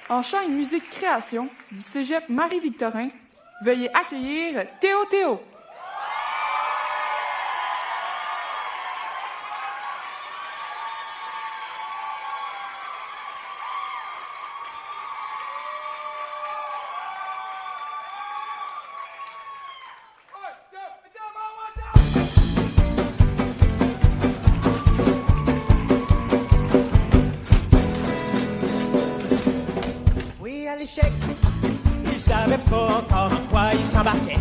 En chant et musique création du cégep Marie-Victorin, veuillez accueillir Théo Théo. L'échec, il savait pas encore en quoi il s'embarquait.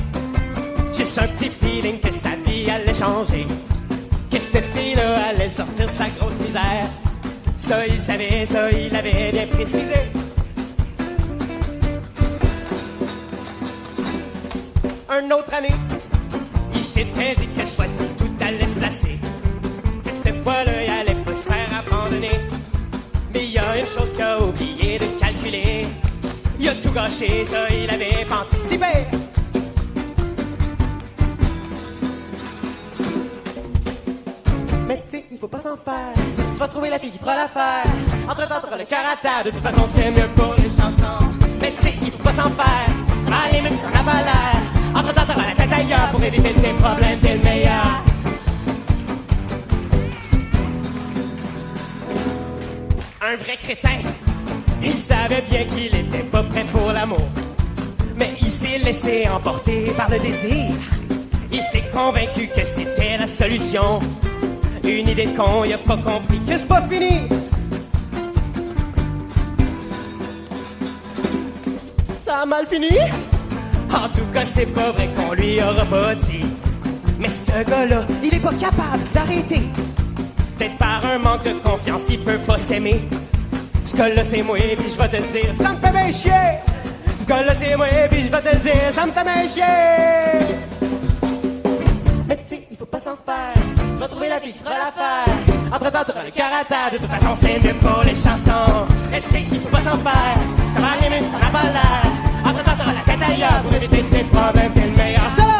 Juste un petit feeling que sa vie allait changer, que cette fille-là allait sortir de sa grosse misère. Ça il savait, ça il avait bien précisé. Une autre année, il s'était dit que soit ci tout allait se placer, que cette fois-là il allait pas se faire abandonner. Mais il y a une chose qu'il a oublié de calculer. Il a tout gâché, ça il avait pas anticipé. Mais tu sais, il faut pas s'en faire. Tu vas trouver la fille qui fera l'affaire. Entre-temps, t'auras le cœur à terre. De toute façon, c'est mieux pour les chansons. Mais tu sais, il faut pas s'en faire. Ça va aller même si ça n'a pas l'air. Entre-temps, t'auras la tête ailleurs pour éviter tes problèmes, t'es le meilleur. Un vrai crétin. Il savait bien qu'il était pas prêt pour l'amour, mais il s'est laissé emporter par le désir. Il s'est convaincu que c'était la solution. Une idée de con, il a pas compris que c'est pas fini. Ça a mal fini? En tout cas, c'est pas vrai qu'on lui aura pas dit. Mais ce gars-là, il est pas capable d'arrêter. Peut-être par un manque de confiance, il peut pas s'aimer. Ce gars-là c'est moi, puis je vais te le dire, ça me fait bien chier. Ce gars-là c'est moi, puis je vais te le dire, ça me fait bien chier. Mais tu sais, il faut pas s'en faire. Tu vas trouver la fille qui fera l'affaire. Entre-temps, t'auras le cœur à terre. De toute façon, c'est mieux pour les chansons. Mais tu sais, il faut pas s'en faire. Ça va aller même si ça n'a pas l'air. Entre-temps, t'auras la tête ailleurs pour éviter tes problèmes, t'es le meilleur. Solo!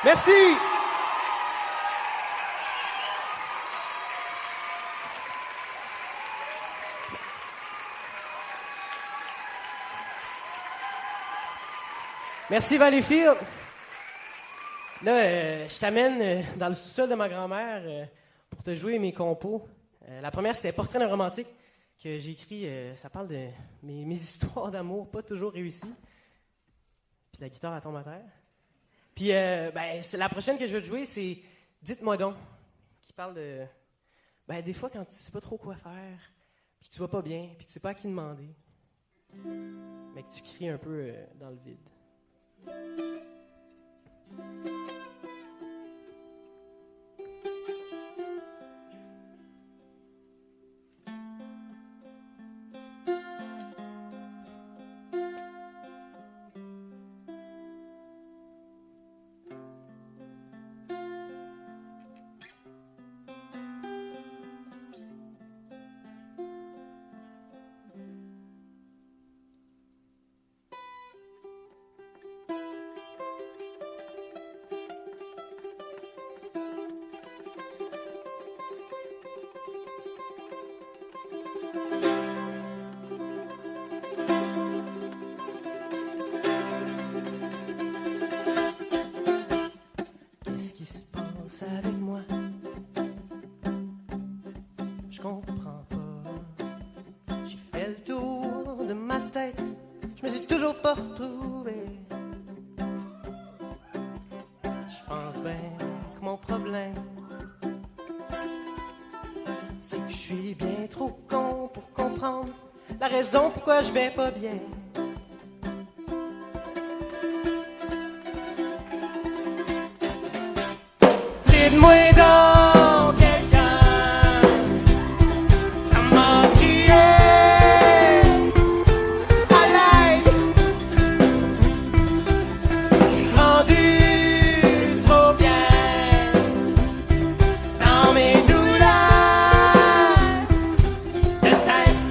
Merci. Merci Valleyfield. Là, je t'amène dans le sous-sol de ma grand-mère pour te jouer mes compos. La première, c'était Portrait d'un romantique que j'ai écrit. Ça parle de mes histoires d'amour pas toujours réussies. Puis la guitare, elle tombe à terre. Puis c'est la prochaine que je vais te jouer, c'est Dites-moi donc, qui parle de... des fois, quand tu sais pas trop quoi faire, puis tu vas pas bien, puis tu sais pas à qui demander, mais que tu cries un peu dans le vide. raison pourquoi je vais pas bien. Dites-moi donc quelqu'un, comment crier à l'aide. Je suis rendu trop bien dans mes douleurs de tête.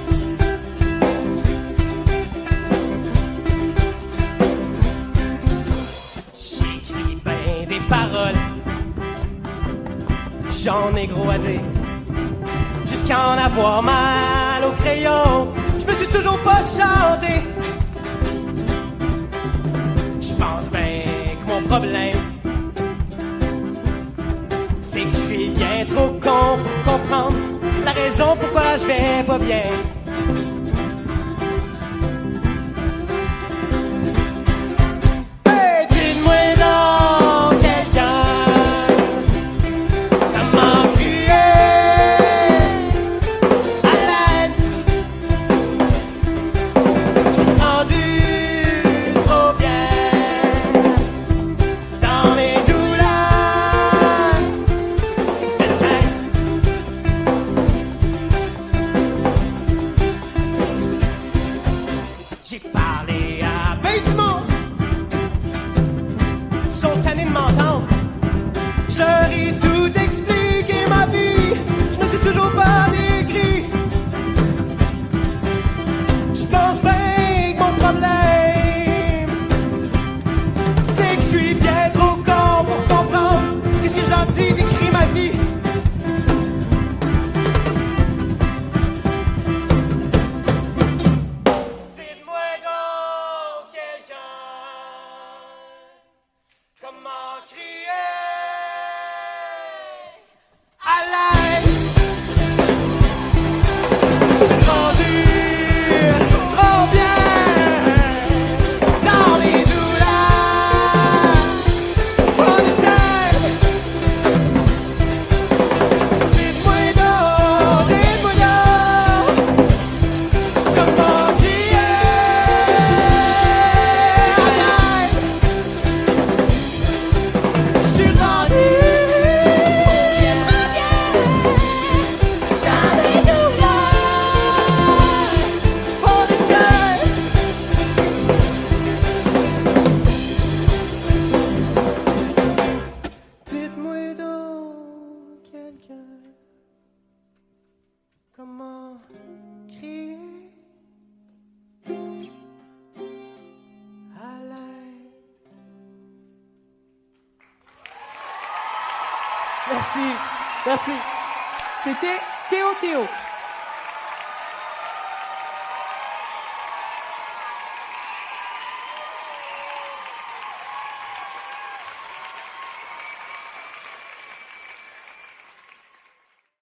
J'écris ben des paroles, j'en ai gros à dire, jusqu'à en avoir mal au crayon. Je me suis toujours pas chanté. Je pense ben que mon problème, c'est que je suis bien trop con pour comprendre la raison pourquoi je vais pas bien. Hey, dites-moi donc quelqu'un, comment crier à l'aide. Je suis rendu trop bien dans mes douleurs de tête. J'ai parlé à ben du monde, ils sont tannés de m'entendre. Je leur ai tout expliqué ma vie, je me suis toujours pas décrit. Je pense bien que mon problème, c'est que je suis bien trop con pour comprendre qu'est-ce que je leur dis d'écrire ma vie. Dites-moi donc quelqu'un, comment crier à l'aide. J'ai rendu trop bien dans mes douleurs de tête. Dites-moi donc, comment crier à l'aide. Je suis rendu bien dans mes douleurs de tête. Dites-moi donc quelqu'un, comment crier à l'aide. Merci, merci. C'était Théo Théo.